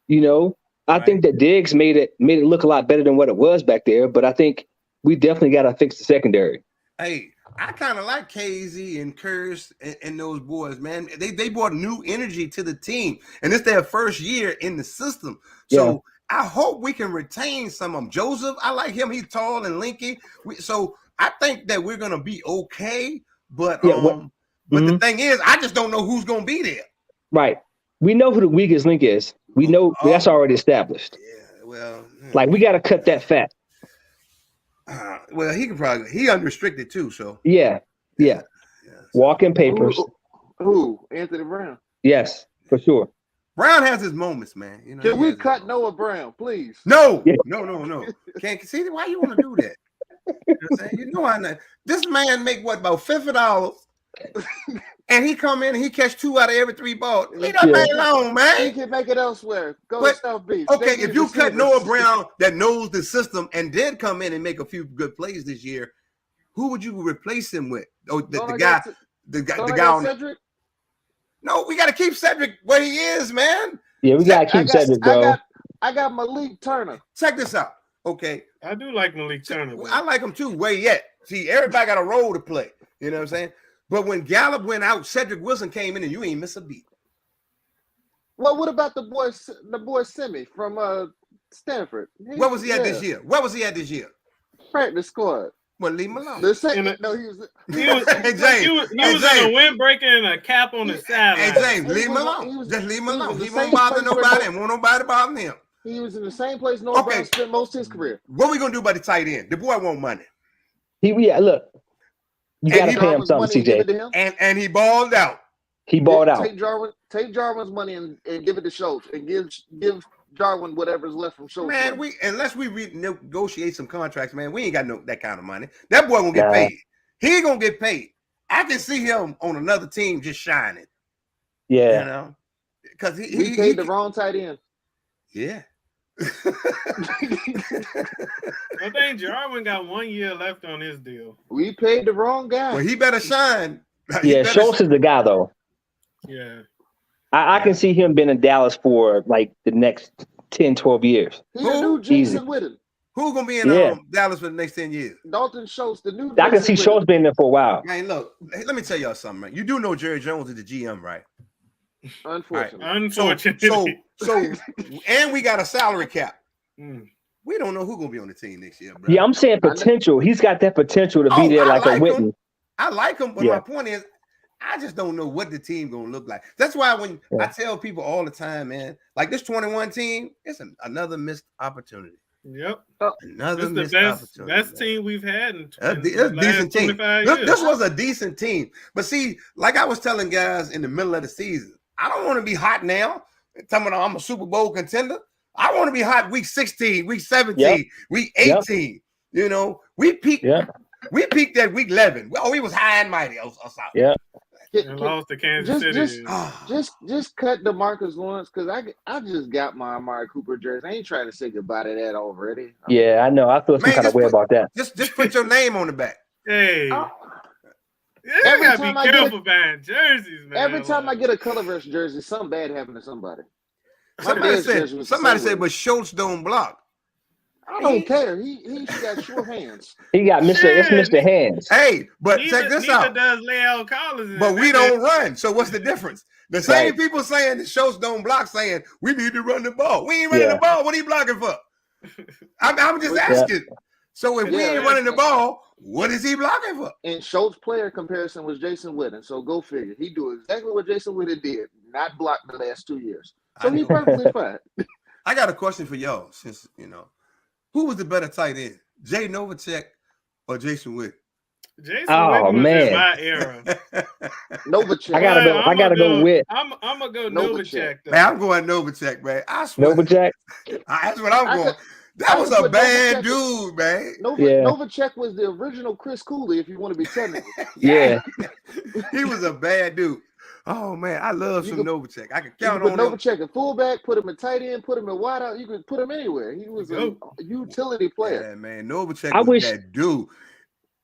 You know, I think that Diggs made it look a lot better than what it was back there, but I think we definitely got to fix the secondary. Hey, I kind of like KZ and Curse and those boys, man. They brought new energy to the team, and it's their first year in the system. So I hope we can retain some of them. Joseph, I like him. He's tall and lanky. So I think that we're gonna be okay. But the thing is, I just don't know who's gonna be there. Right. We know who the weakest link is. We know that's already established. Yeah. Well, like we got to cut that fat. Well, he unrestricted too. So yeah. Walking papers. Who? Anthony Brown. Yes, for sure. Brown has his moments, man. You know, can we cut Noah Brown, please? No. Can't see why you want to do that. You know what I'm saying? You know, I know this man make what about $50, and he come in and he catch 2 out of every 3 balls. Leave that man alone, man. He can make it elsewhere. Go to South Beach. Okay, if you cut Noah Brown that knows the system and did come in and make a few good plays this year, who would you replace him with? Oh, the guy on Cedric. No, we got to keep Cedric where he is, man. Yeah, we got to keep Cedric, bro. I got Malik Turner. Check this out. Okay. I do like Malik Turner. I like him too. Where yet? See, everybody got a role to play. You know what I'm saying? But when Gallup went out, Cedric Wilson came in and you ain't miss a beat. Well, what about the boy Simi from Stanford? Where was he at this year? Practice squad. Well, leave him alone. He was in a windbreaker and a cap on the sideline. Hey, James, leave him alone. Just leave him alone. He won't bother nobody and won't nobody bother him. He was in the same place Noah Brown spent most of his career. What we gonna do about the tight end? The boy want money. Look, you gotta pay him something, CJ. And he balled out. He balled out. Take Jarwin's money and give it to Schultz and give Jarwin whatever's left from Schultz. Man, unless we renegotiate some contracts, man, we ain't got that kind of money. That boy gonna get paid. He gonna get paid. I can see him on another team just shining. Yeah, you know, because he paid the wrong tight end. Yeah. I think Jarwin got 1 year left on his deal. We paid the wrong guy. Well, he better shine. Schultz is the guy, though. Yeah. I can see him being in Dallas for like the next 10, 12 years. He's the new Jason Witten. Who's going to be in Dallas for the next 10 years? Dalton Schultz, the new I can see Schultz being there for a while. Man, look, let me tell y'all something, man. You do know Jerry Jones is the GM, right? Unfortunately. Right. Unfortunately. So, and we got a salary cap. We don't know who's going to be on the team next year, bro. Yeah, I'm saying potential. He's got that potential to be there like a Witten. I like him, but my point is, I just don't know what the team gonna look like. That's why when I tell people all the time, man, like this 21 team, it's another missed opportunity. Yep, another missed opportunity. Best team we've had in a decent team. This was a decent team, but see, like I was telling guys in the middle of the season, I don't want to be hot now. Talking about I'm a Super Bowl contender. I want to be hot week 16, week 17, week 18. You know, we peaked. We peaked at week 11. Well, we was high and mighty. Yeah. And lost to Kansas City. Just cut DeMarcus Lawrence because I just got my Amari Cooper jersey. I ain't trying to say goodbye to that already. Yeah, I know. I feel some kind of way about that. Just put your name on the back. Hey. You gotta be careful buying jerseys, man. Every time I get a color verse jersey, something bad happened to somebody. Somebody said, but Schultz don't block. I don't care. He got short hands. He got Mr. Hands. Hey, but check this out. Does Leo Collins, but we don't run. So what's the difference? The same people saying the Schultz don't block, saying we need to run the ball. We ain't running the ball. What are you blocking for? I'm just asking. So if we ain't running the ball, what is he blocking for? And Schultz player comparison was Jason Witten. So go figure. He do exactly what Jason Witten did, not block the last 2 years. So he's perfectly fine. I got a question for y'all, since who was the better tight end, Jay Novacek or Jason Witten? Jason Witten was in my era. Novacek. I gotta go with. I'm gonna go Novacek. Man, I'm going Novacek, man. I swear. Novacek. That's what I'm going. That was a bad dude, man. Novacek was the original Chris Cooley, if you want to be technical. Yeah. He was a bad dude. Oh, man, I love some Novacek. I can count on Novacek a fullback, put him in tight end, put him in wide out. You could put him anywhere. He was a utility player. Yeah, man, Novacek was that dude.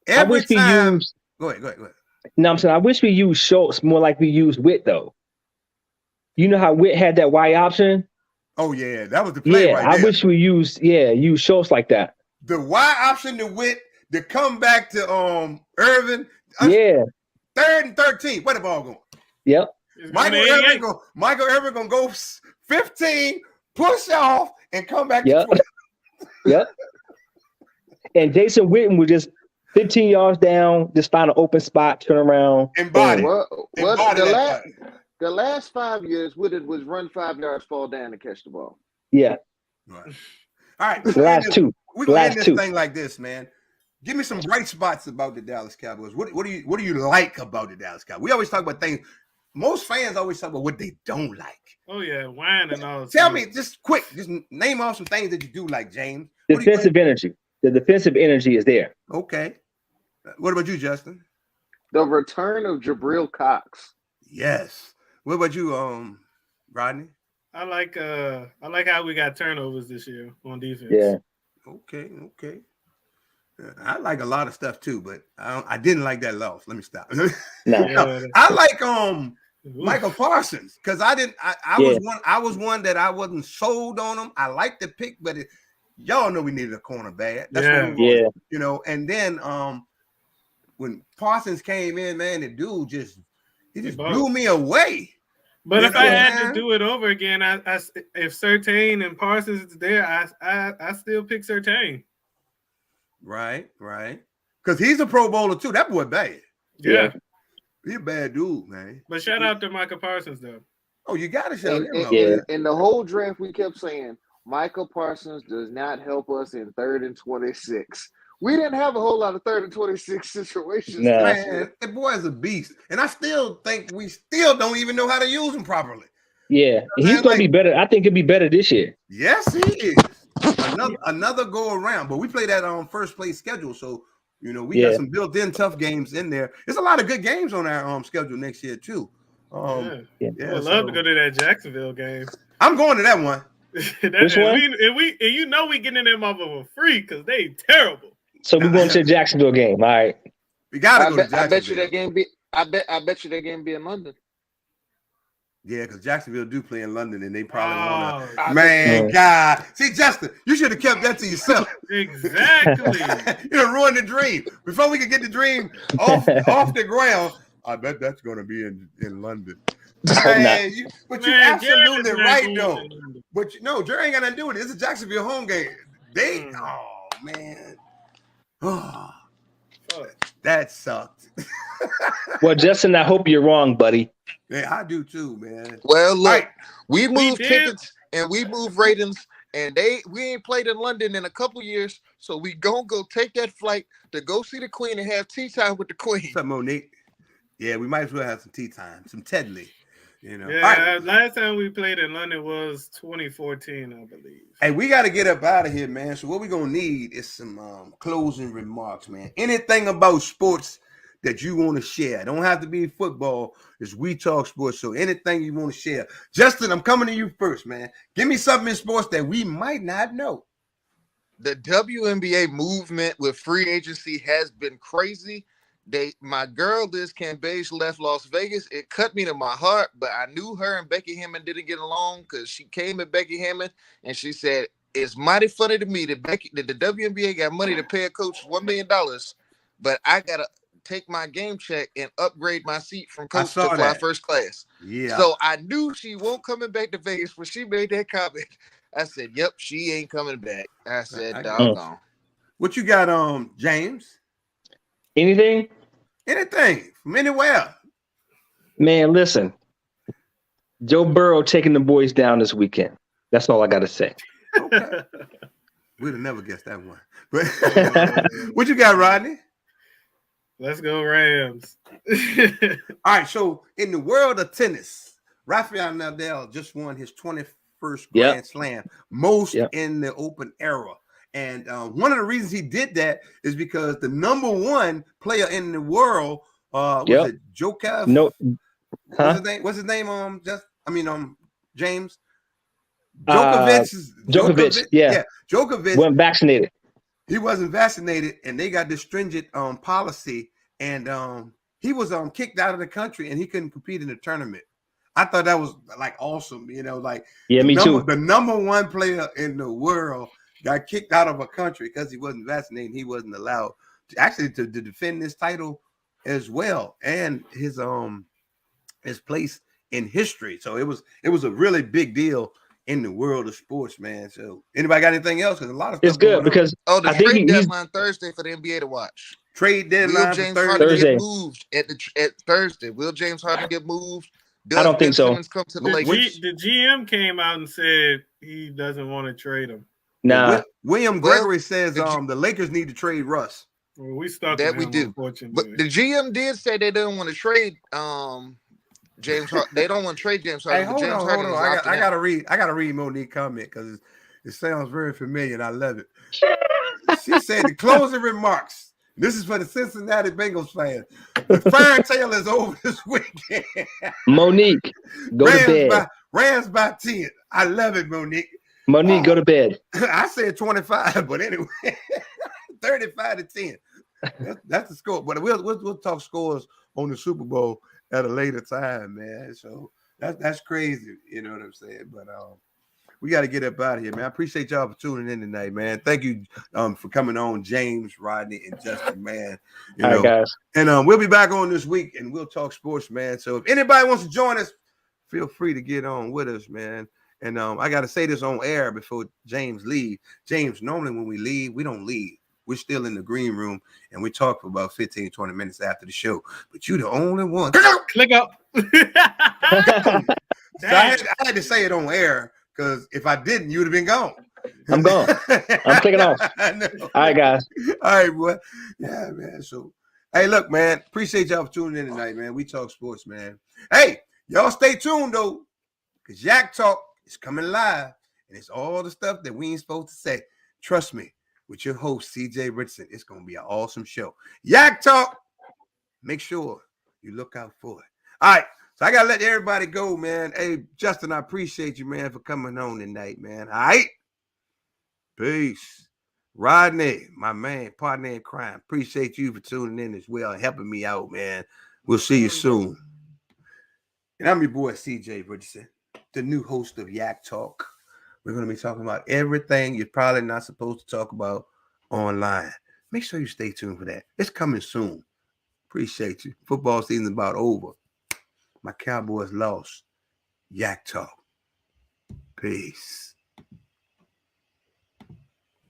Every we time. used. Go ahead. No, I'm saying I wish we used Schultz more like we used Witt, though. You know how Witt had that Y option? Oh, yeah, that was the play right there. I wish we used Schultz like that. The Y option to Witt, to come back to Irvin. Yeah. 3rd and 13. Where the ball going? Yep. Michael Irvin gonna go 15, push off, and come back to 20. Yep. And Jason Witten was just 15 yards down, just find an open spot, turn around. And body. The last 5 years, Witten was run 5 yards, fall down, and catch the ball. Yeah. Right. All right. The last two. We're gonna end this thing like this, man. Give me some bright spots about the Dallas Cowboys. What do you like about the Dallas Cowboys? We always talk about things. Most fans always talk about what they don't like. Oh yeah, wine and all. Tell me, just quick, just name off some things that you do like, James. Defensive energy. The defensive energy is there. Okay. What about you, Justin? The return of Jabril Cox. Yes. What about you, Rodney? I like how we got turnovers this year on defense. Yeah. Okay. I like a lot of stuff too, but I didn't like that loss. Let me stop. No. I like Michael Parsons because I was one that I wasn't sold on him. I liked the pick, but y'all know we needed a corner bad. That's what we wanted, And then when Parsons came in, man, the dude just blew me away. But if I had to do it over again, if Surtain and Parsons is there, I still pick Surtain. Right. Because he's a Pro Bowler too. That boy bad. Yeah. He's a bad dude, man. But shout out to Michael Parsons, though. Oh, you got to shout him out. In the whole draft, we kept saying, Michael Parsons does not help us in 3rd and 26. We didn't have a whole lot of 3rd and 26 situations. Nah. Man, that boy is a beast. And I still think we still don't even know how to use him properly. Yeah. He's going to be better. I think he'll be better this year. Yes, he is. Another go around, but we play that on first place schedule, so we got some built-in tough games in there. There's a lot of good games on our schedule next year too. I'd love to go to that Jacksonville game. I'm going to that one. Which one? We getting them off of a free because they terrible. So we're going to the Jacksonville game. All right, we gotta go to Jacksonville. I bet you that game be. I bet you that game be in London. Yeah, because Jacksonville do play in London, and they probably want to. God. See, Justin, you should have kept that to yourself. Exactly. Ruin the dream. Before we could get the dream off the ground, I bet that's going to be in London. Man, you're absolutely right, though. But Jerry ain't got nothing to do with it. It's a Jacksonville home game. Man. Oh, that sucked. Well, Justin, I hope you're wrong, buddy. Yeah, I do too, man. Well, look, we moved tickets and we moved ratings, and we ain't played in London in a couple years, so we gonna go take that flight to go see the Queen and have tea time with the Queen. What's up, Monique? Yeah, we might as well have some tea time, some Tedley. You know. Yeah, last time we played in London was 2014, I believe. Hey, we got to get up out of here, man. So what we're gonna need is some closing remarks, man. Anything about sports that you want to share. Don't have to be football. It's We Talk Sports. So anything you want to share. Justin, I'm coming to you first, man. Give me something in sports that we might not know. The WNBA movement with free agency has been crazy. My girl Liz Cambage left Las Vegas. It cut me to my heart, but I knew her and Becky Hammond didn't get along because she came at Becky Hammond and she said, "It's mighty funny to me that the WNBA got money to pay a coach $1 million, but I gotta take my game check and upgrade my seat from coach to fly first class." Yeah. So I knew she won't coming back to Vegas when she made that comment. I said, "Yep, she ain't coming back." I said, "Doggone." What you got, James? Anything From anywhere. Man, listen. Joe Burrow taking the boys down this weekend. That's all I got to say. Okay. We'd have never guessed that one. But what you got, Rodney? Let's go Rams. All right, so in the world of tennis, Rafael Nadal just won his 21st Grand Slam, most in the Open era. And one of the reasons he did that is because the number one player in the world was it Djokovic? No, What's his name? James. Djokovic. Yeah, Djokovic wasn't vaccinated. He wasn't vaccinated, and they got this stringent policy, and he was kicked out of the country, and he couldn't compete in the tournament. I thought that was like awesome, me too. The number one player in the world got kicked out of a country because he wasn't vaccinated. He wasn't allowed to defend this title as well, and his place in history. So it was a really big deal in the world of sports, man. So anybody got anything else? Because a lot of stuff it's good because the trade deadline Thursday for the NBA to watch. Trade deadline Will James Thursday. Harden get moved at Thursday? Will James Harden get moved? I don't think so. Come to the GM came out and said he doesn't want to trade him. Nah. William Gregory says the Lakers need to trade Russ. Well, we stuck that with him, we do. But the GM did say they don't want to trade James Harden. They don't want to trade James Harden. Hey, hold on. I gotta read Monique's comment because it sounds very familiar and I love it. She said the closing remarks. This is for the Cincinnati Bengals fans. The fairy tale is over this weekend. Monique, go to bed. Rams by 10. I love it, Monique. Monique, go to bed. I said 25, but anyway, 35-10. That's the score. But we'll talk scores on the Super Bowl at a later time, man. So that's crazy. You know what I'm saying? But we got to get up out of here, man. I appreciate y'all for tuning in tonight, man. Thank you for coming on, James, Rodney, and Justin, man. All right, guys. And we'll be back on this week, and we'll talk sports, man. So if anybody wants to join us, feel free to get on with us, man. And I got to say this on air before James leaves. James, normally when we leave, we don't leave. We're still in the green room, and we talk for about 15, 20 minutes after the show. But you're the only one. Click up. So I had to say it on air. Because if I didn't, you'd have been gone. I'm gone. I'm clicking off. All right, guys. All right, boy. Yeah, man. So, hey, look, man. Appreciate y'all for tuning in tonight, man. We talk sports, man. Hey, y'all stay tuned, though. Because Yak Talk is coming live. And it's all the stuff that we ain't supposed to say. Trust me. With your host, CJ Richardson, it's going to be an awesome show. Yak Talk. Make sure you look out for it. All right. So I got to let everybody go, man. Hey, Justin, I appreciate you, man, for coming on tonight, man. All right? Peace. Rodney, my man, partner in crime. Appreciate you for tuning in as well and helping me out, man. We'll see you soon. And I'm your boy, CJ Richardson, the new host of Yak Talk. We're going to be talking about everything you're probably not supposed to talk about online. Make sure you stay tuned for that. It's coming soon. Appreciate you. Football season's about over. My Cowboys lost. Yak Talk. Peace.